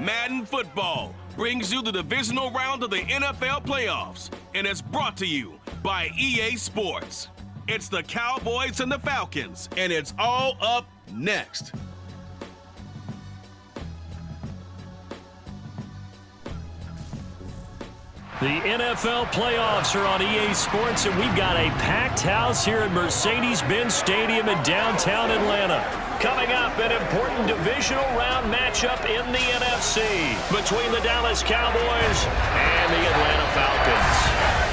Madden Football brings you the divisional round of the NFL playoffs, and it's brought to you by EA Sports. It's the Cowboys and the Falcons, and it's all up next. The NFL playoffs are on EA Sports, and we've got a packed house here at Mercedes-Benz Stadium in downtown Atlanta. Coming up, an important divisional round matchup in the NFC between the Dallas Cowboys and the Atlanta Falcons.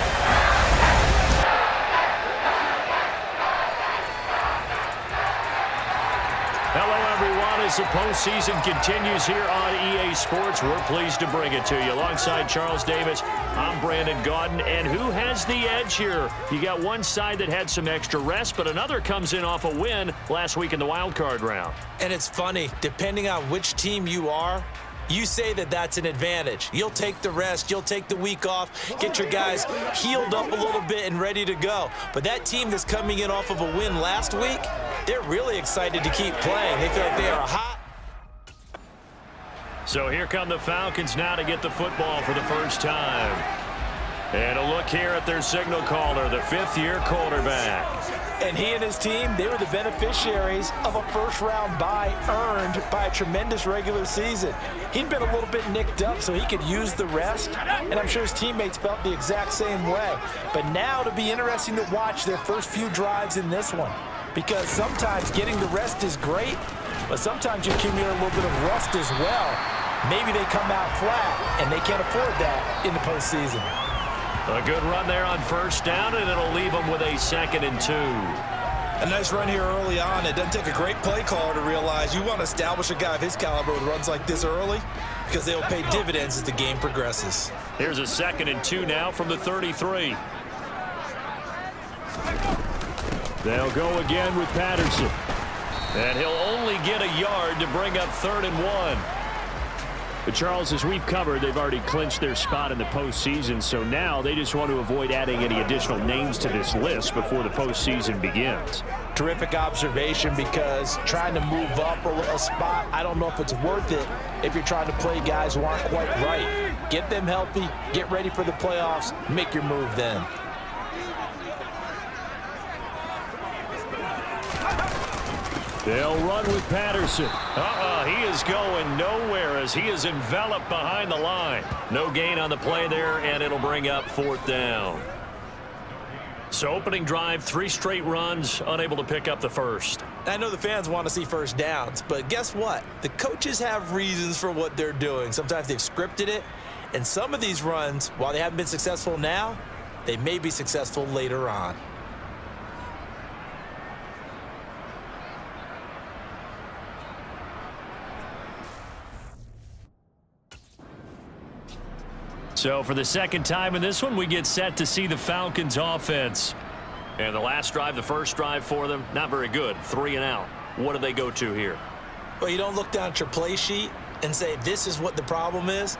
Hello, everyone. As the postseason continues here on EA Sports, we're pleased to bring it to you. Alongside Charles Davis, I'm Brandon Gaudin. And who has the edge here? You got one side that had some extra rest, but another comes in off a win last week in the wild card round. And it's funny, depending on which team you are, you say that that's an advantage. You'll take the rest, you'll take the week off, get your guys healed up a little bit and ready to go. But that team that's coming in off of a win last week, they're really excited to keep playing. They feel like they are hot. So here come the Falcons now to get the football for the first time. And a look here at their signal caller, the fifth-year quarterback. And he and his team, they were the beneficiaries of a first-round bye earned by a tremendous regular season. He'd been a little bit nicked up, so he could use the rest, and I'm sure his teammates felt the exact same way. But now it'll be interesting to watch their first few drives in this one, because sometimes getting the rest is great, but sometimes you accumulate a little bit of rust as well. Maybe they come out flat, and they can't afford that in the postseason. A good run there on first down, and it'll leave them with a 2nd and 2. A nice run here early on. It doesn't take a great play caller to realize you want to establish a guy of his caliber with runs like this early because they'll pay dividends as the game progresses. Here's a 2nd and 2 now from the 33. They'll go again with Patterson. And he'll only get a yard to bring up 3rd and 1. But Charles, as we've covered, they've already clinched their spot in the postseason, so now they just want to avoid adding any additional names to this list before the postseason begins. Terrific observation, because trying to move up a spot, I don't know if it's worth it if you're trying to play guys who aren't quite right. Get them healthy, get ready for the playoffs, make your move then. They'll run with Patterson. He is going nowhere as he is enveloped behind the line. No gain on the play there, and it'll bring up 4th down. So opening drive, 3 straight runs, unable to pick up the first. I know the fans want to see first downs, but guess what? The coaches have reasons for what they're doing. Sometimes they've scripted it, and some of these runs, while they haven't been successful now, they may be successful later on. So for the second time in this one, we get set to see the Falcons offense. And the last drive, the first drive for them, not very good. 3 and out. What do they go to here? Well, you don't look down at your play sheet and say, this is what the problem is.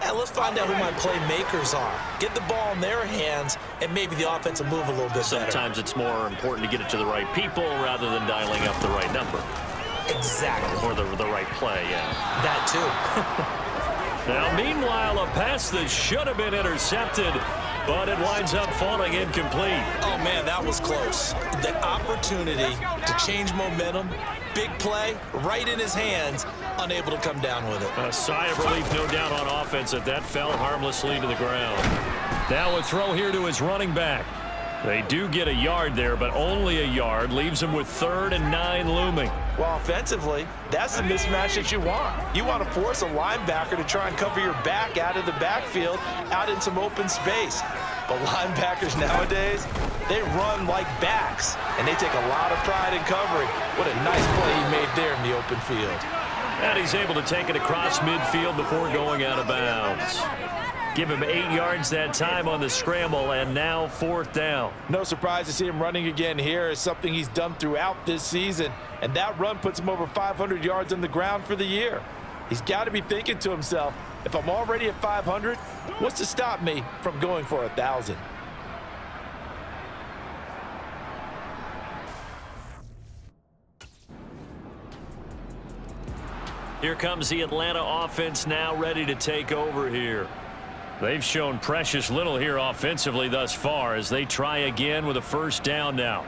Let's find out who my playmakers are. Get the ball in their hands, and maybe the offense will move a little bit better. Sometimes it's more important to get it to the right people rather than dialing up the right number. Exactly. Or the right play, yeah. That too. Now, meanwhile, a pass that should have been intercepted, but it winds up falling incomplete. Oh, man, that was close. The opportunity to change momentum, big play, right in his hands, unable to come down with it. A sigh of relief, no doubt, on offense that fell harmlessly to the ground. Now a throw here to his running back. They do get a yard there, but only a yard. Leaves him with 3rd and 9 looming. Well, offensively, that's the mismatch that you want. You want to force a linebacker to try and cover your back out of the backfield, out in some open space. But linebackers nowadays, they run like backs, and they take a lot of pride in covering. What a nice play he made there in the open field. And he's able to take it across midfield before going out of bounds. Give him 8 yards that time on the scramble, and now 4th down. No surprise to see him running again here. It's something he's done throughout this season, and that run puts him over 500 yards on the ground for the year. He's got to be thinking to himself, if I'm already at 500, what's to stop me from going for 1,000? Here comes the Atlanta offense now ready to take over here. They've shown precious little here offensively thus far as they try again with a first down now.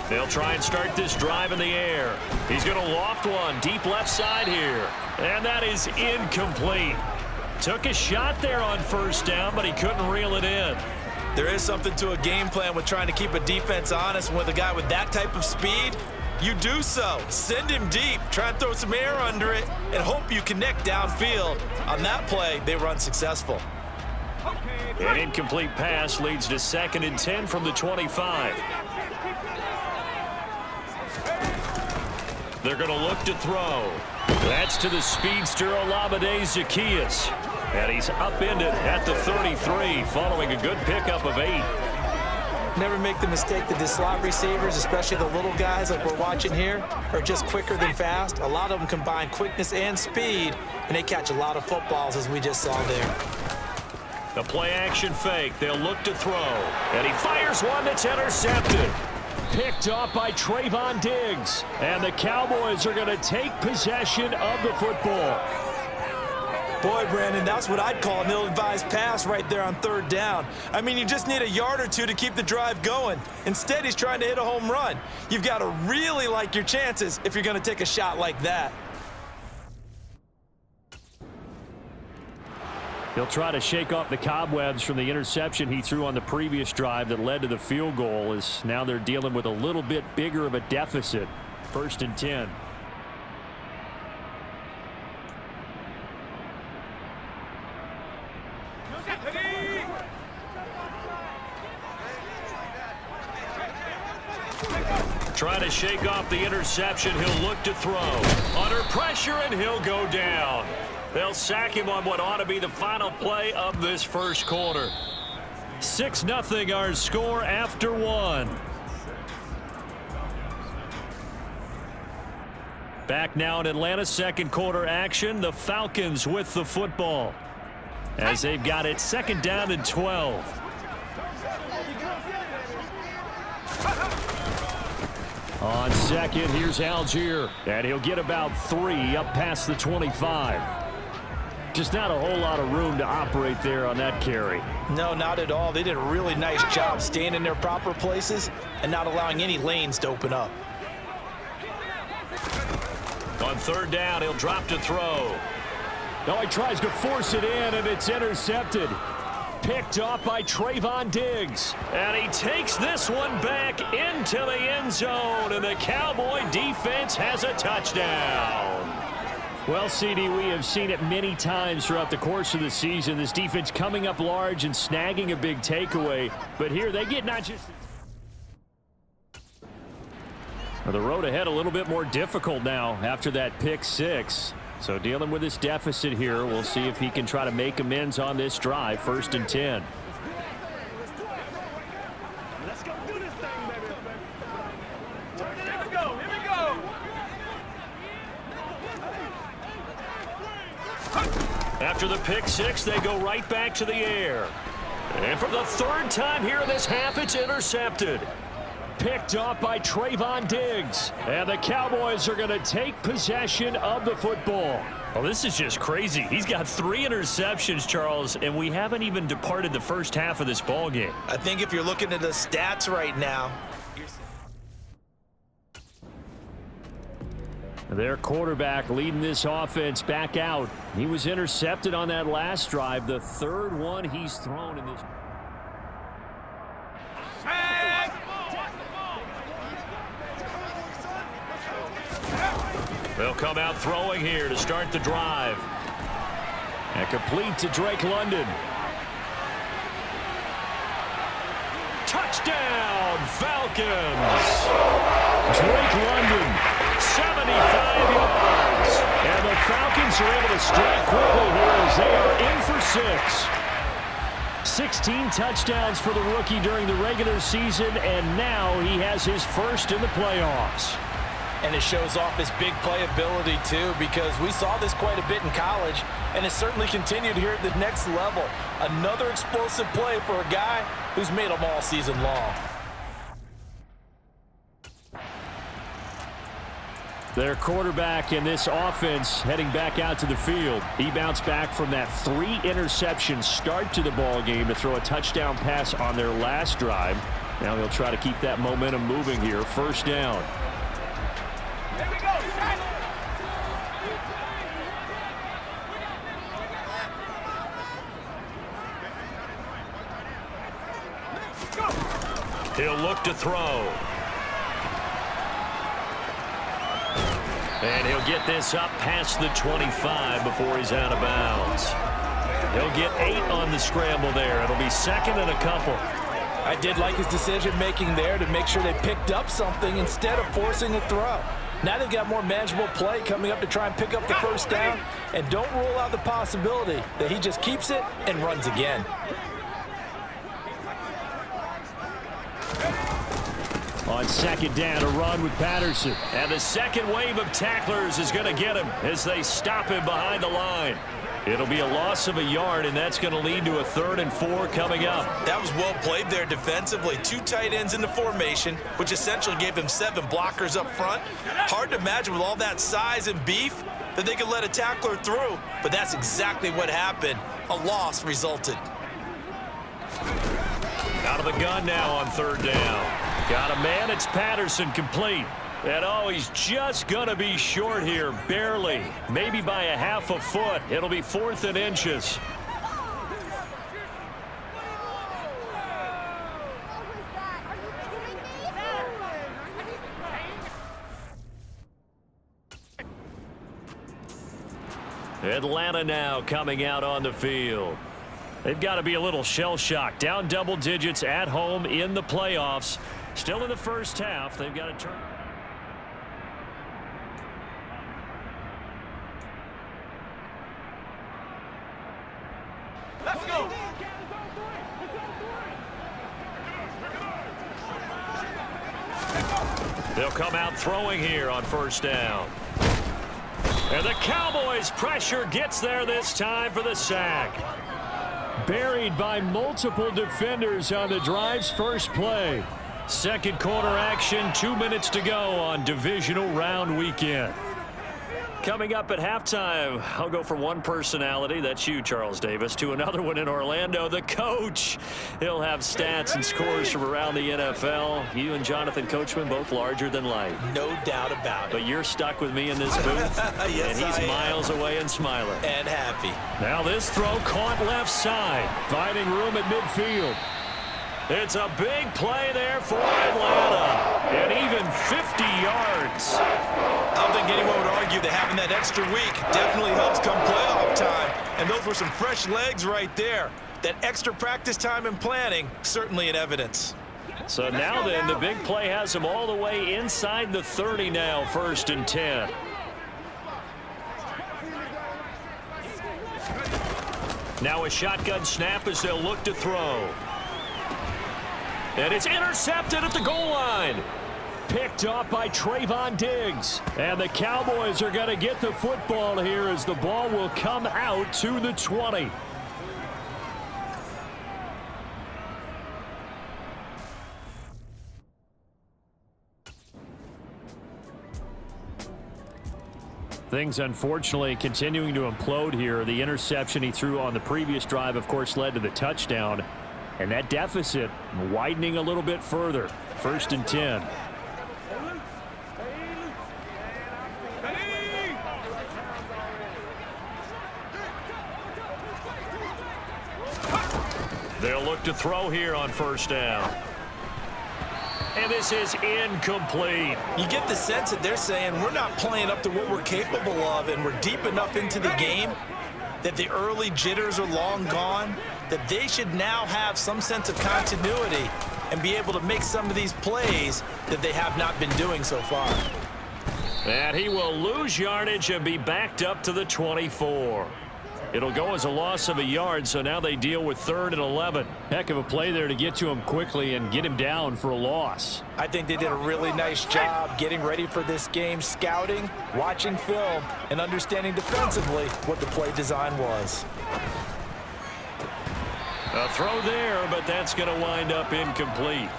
They'll try and start this drive in the air. He's going to loft one deep left side here. And that is incomplete. Took a shot there on first down, but he couldn't reel it in. There is something to a game plan with trying to keep a defense honest. With a guy with that type of speed, you do so. Send him deep. Try and throw some air under it and hope you connect downfield. On that play, they were unsuccessful. An incomplete pass leads to 2nd and 10 from the 25. They're going to look to throw. That's to the speedster Olamide Zaccheaus. And he's upended at the 33 following a good pickup of 8. Never make the mistake that the slot receivers, especially the little guys like we're watching here, are just quicker than fast. A lot of them combine quickness and speed, and they catch a lot of footballs as we just saw there. The play action fake. They'll look to throw. And he fires one that's intercepted. Picked off by Trayvon Diggs. And the Cowboys are going to take possession of the football. Boy, Brandon, that's what I'd call an ill-advised pass right there on 3rd down. I mean, you just need a yard or two to keep the drive going. Instead, he's trying to hit a home run. You've got to really like your chances if you're going to take a shot like that. He'll try to shake off the cobwebs from the interception he threw on the previous drive that led to the field goal, as now they're dealing with a little bit bigger of a deficit. 1st and 10. Trying to shake off the interception. He'll look to throw. Under pressure, and he'll go down. They'll sack him on what ought to be the final play of this first quarter. 6-0 our score after 1. Back now in Atlanta, 2nd quarter action. The Falcons with the football as they've got it 2nd down and 12. On 2nd, here's Algier, and he'll get about 3 up past the 25. Just not a whole lot of room to operate there on that carry. No, not at all. They did a really nice job staying in their proper places and not allowing any lanes to open up. On 3rd down, he'll drop to throw. Now he tries to force it in, and it's intercepted. Picked off by Trayvon Diggs. And he takes this one back into the end zone, and the Cowboy defense has a touchdown. Well, CD, we have seen it many times throughout the course of the season. This defense coming up large and snagging a big takeaway. But here they get not just... The road ahead a little bit more difficult now after that pick 6. So dealing with this deficit here, we'll see if he can try to make amends on this drive. 1st and 10. Let's go do this thing, baby. Here we go. Here we go. After the pick 6, they go right back to the air. And for the 3rd time here in this half, it's intercepted. Picked off by Trayvon Diggs. And the Cowboys are going to take possession of the football. Well, this is just crazy. He's got 3 interceptions, Charles, and we haven't even departed the first half of this ball game. I think if you're looking at the stats right now, their quarterback leading this offense back out. He was intercepted on that last drive, the 3rd one he's thrown in this. They'll come out throwing here to start the drive. And complete to Drake London. Touchdown, Falcons! Drake London, 75 yards. And the Falcons are able to strike quickly here as they are in for 6. 16 touchdowns for the rookie during the regular season, and now he has his first in the playoffs. And it shows off his big playability, too, because we saw this quite a bit in college, and it's certainly continued here at the next level. Another explosive play for a guy who's made them all season long. Their quarterback in this offense heading back out to the field. He bounced back from that 3-interception start to the ball game to throw a touchdown pass on their last drive. Now he'll try to keep that momentum moving here. First down. Here we go. He'll look to throw. And he'll get this up past the 25 before he's out of bounds. He'll get 8 on the scramble there. It'll be second and a couple. I did like his decision-making there to make sure they picked up something instead of forcing a throw. Now they've got more manageable play coming up to try and pick up the first down, and don't rule out the possibility that he just keeps it and runs again. On second down, a run with Patterson. And the second wave of tacklers is going to get him as they stop him behind the line. It'll be a loss of a yard, and that's going to lead to a 3rd and 4 coming up. That was well played there defensively. 2 tight ends in the formation, which essentially gave them 7 blockers up front. Hard to imagine with all that size and beef that they could let a tackler through, but that's exactly what happened. A loss resulted. Out of the gun now on 3rd down. Got a man, it's Patterson, complete. And oh, he's just going to be short here, barely. Maybe by a half a foot. It'll be 4th and inches. Atlanta now coming out on the field. They've got to be a little shell-shocked. Down double digits at home in the playoffs. Still in the first half. They've got to turn. Let's go. They'll come out throwing here on first down. And the Cowboys' pressure gets there this time for the sack. Buried by multiple defenders on the drive's first play. Second quarter action, 2 minutes to go on divisional round weekend. Coming up at halftime, I'll go from one personality, that's you, Charles Davis, to another one in Orlando, the coach. He'll have stats and scores from around the NFL. You and Jonathan Coachman, both larger than life. No doubt about it. But you're stuck with me in this booth, Yes, and he's I am. miles away and smiling. And happy. Now this throw caught left side, finding room at midfield. It's a big play there for Atlanta, and even 50 yards. I don't think anyone would argue that having that extra week definitely helps come playoff time. And those were some fresh legs right there. That extra practice time and planning, certainly in evidence. So now then, the big play has him all the way inside the 30 now, 1st and 10. Now a shotgun snap as they'll look to throw. And it's intercepted at the goal line. Picked off by Trayvon Diggs. And the Cowboys are going to get the football here as the ball will come out to the 20. Things, unfortunately, continuing to implode here. The interception he threw on the previous drive, of course, led to the touchdown. And that deficit widening a little bit further. 1st and 10. They'll look to throw here on 1st down. And this is incomplete. You get the sense that they're saying we're not playing up to what we're capable of, and we're deep enough into the game that the early jitters are long gone, that they should now have some sense of continuity and be able to make some of these plays that they have not been doing so far. And he will lose yardage and be backed up to the 24. It'll go as a loss of a yard, so now they deal with 3rd and 11. Heck of a play there to get to him quickly and get him down for a loss. I think they did a really nice job getting ready for this game, scouting, watching film, and understanding defensively what the play design was. A throw there, but that's going to wind up incomplete.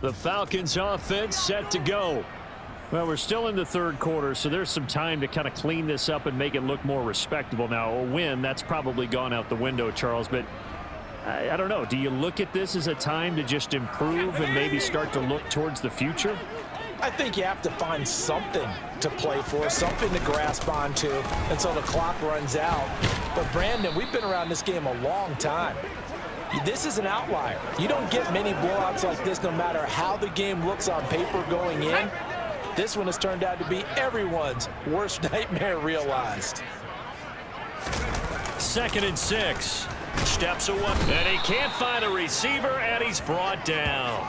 The Falcons offense set to go. Well, we're still in the 3rd quarter, so there's some time to kind of clean this up and make it look more respectable. Now, a win, that's probably gone out the window, Charles, but I don't know. Do you look at this as a time to just improve and maybe start to look towards the future? I think you have to find something to play for, something to grasp onto until the clock runs out. But, Brandon, we've been around this game a long time. This is an outlier. You don't get many blowouts like this no matter how the game looks on paper going in. This one has turned out to be everyone's worst nightmare realized. 2nd and 6. Steps away. And he can't find a receiver, and he's brought down.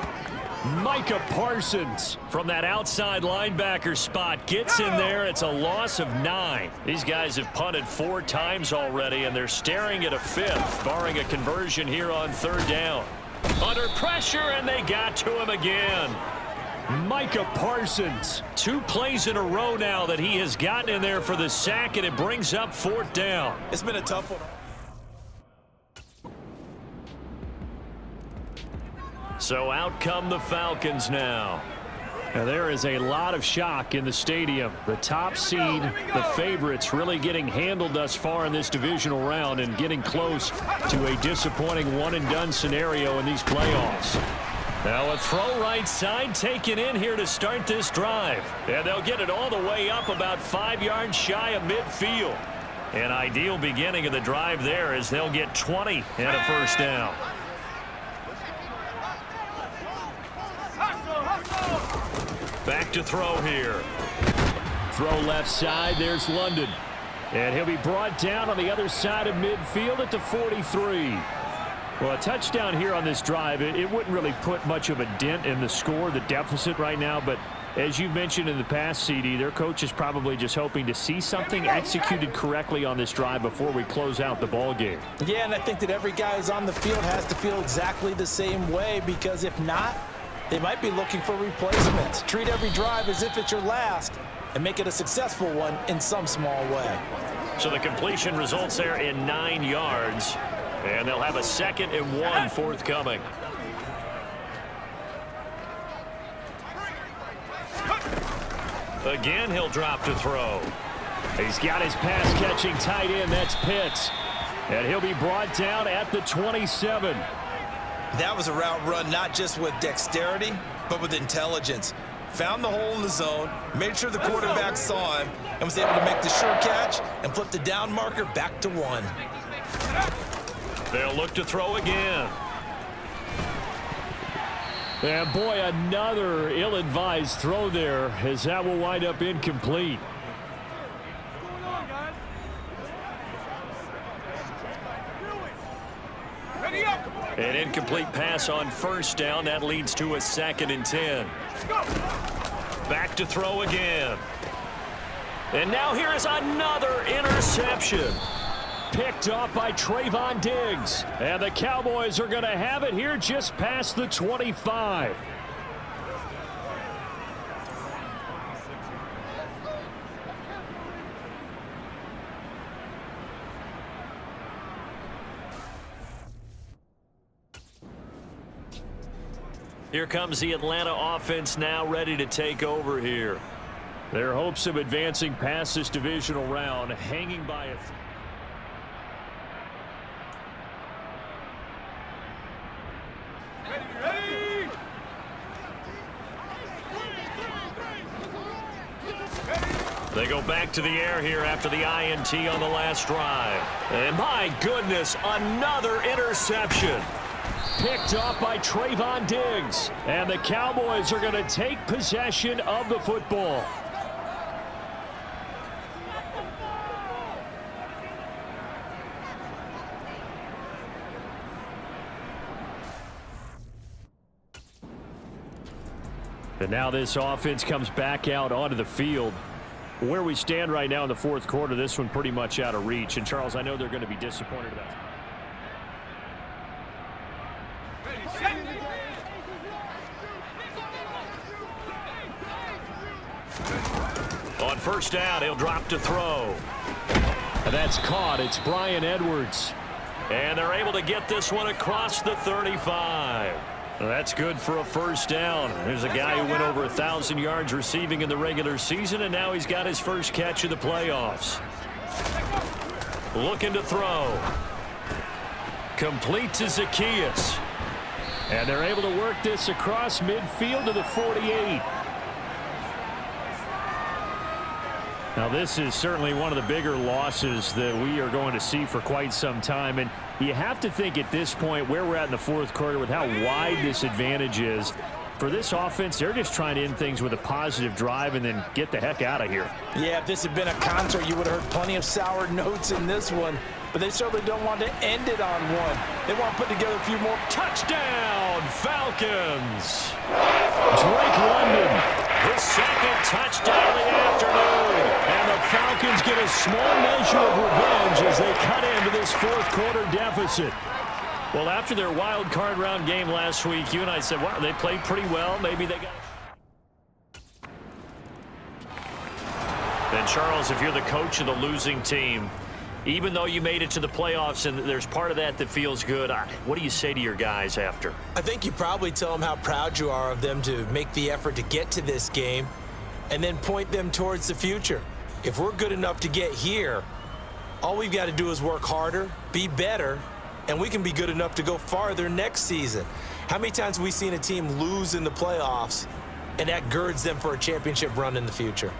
Micah Parsons from that outside linebacker spot gets in there. It's a loss of 9. These guys have punted 4 times already, and they're staring at a 5th, barring a conversion here on 3rd down. Under pressure, and they got to him again. Micah Parsons, 2 plays in a row now that he has gotten in there for the sack, and it brings up 4th down. It's been a tough one. So out come the Falcons now. Now, there is a lot of shock in the stadium. The top seed, the favorites, really getting handled thus far in this divisional round and getting close to a disappointing one-and-done scenario in these playoffs. Now a throw right side taken in here to start this drive. And they'll get it all the way up about 5 yards shy of midfield. An ideal beginning of the drive there as they'll get 20 and a 1st down. Back to throw here. Throw left side. There's London. And he'll be brought down on the other side of midfield at the 43. Well, a touchdown here on this drive, it wouldn't really put much of a dent in the score, the deficit right now. But as you mentioned in the past, CD, their coach is probably just hoping to see something executed correctly on this drive before we close out the ball game. Yeah, and I think that every guy who's on the field has to feel exactly the same way, because if not, they might be looking for replacements. Treat every drive as if it's your last and make it a successful one in some small way. So the completion results there in 9 yards, and they'll have a 2nd and 1 forthcoming. Again, he'll drop to throw. He's got his pass-catching tight end. That's Pitts. And he'll be brought down at the 27. That was a route run not just with dexterity, but with intelligence. Found the hole in the zone, made sure the quarterback saw him, and was able to make the sure catch and flip the down marker back to 1. They'll look to throw again. And boy, another ill-advised throw there, as that will wind up incomplete. An incomplete pass on 1st down. That leads to a 2nd and 10. Back to throw again. And now here is another interception. Picked off by Trayvon Diggs. And the Cowboys are going to have it here just past the 25. Here comes the Atlanta offense now ready to take over here. Their hopes of advancing past this divisional round hanging by a... They go back to the air here after the INT on the last drive. And my goodness, another interception. Picked off by Trayvon Diggs. And the Cowboys are going to take possession of the football. And now this offense comes back out onto the field. Where we stand right now in the fourth quarter, this one pretty much out of reach. And, Charles, I know they're going to be disappointed about it. On first down, he'll drop to throw. And that's caught. It's Brian Edwards. And they're able to get this one across the 35. That's good for a first down. There's a guy who went over 1,000 yards receiving in the regular season, and now he's got his first catch of the playoffs. Looking to throw. Complete to Zacchaeus. And they're able to work this across midfield to the 48. Now, this is certainly one of the bigger losses that we are going to see for quite some time. And you have to think at this point where we're at in the fourth quarter with how wide this advantage is. For this offense, they're just trying to end things with a positive drive and then get the heck out of here. Yeah, if this had been a concert, you would have heard plenty of sour notes in this one. But they certainly don't want to end it on one. They want to put together a few more. Touchdown, Falcons! Drake London, his second touchdown of the afternoon. And the Falcons get a small measure of revenge as they cut into this fourth quarter deficit. Well, after their wild card round game last week, you and I said, wow, they played pretty well. Maybe they got... Then, Charles, if you're the coach of the losing team, even though you made it to the playoffs and there's part of that that feels good, what do you say to your guys after? I think you probably tell them how proud you are of them to make the effort to get to this game and then point them towards the future. If we're good enough to get here, all we've got to do is work harder, be better, and we can be good enough to go farther next season. How many times have we seen a team lose in the playoffs, and that girds them for a championship run in the future?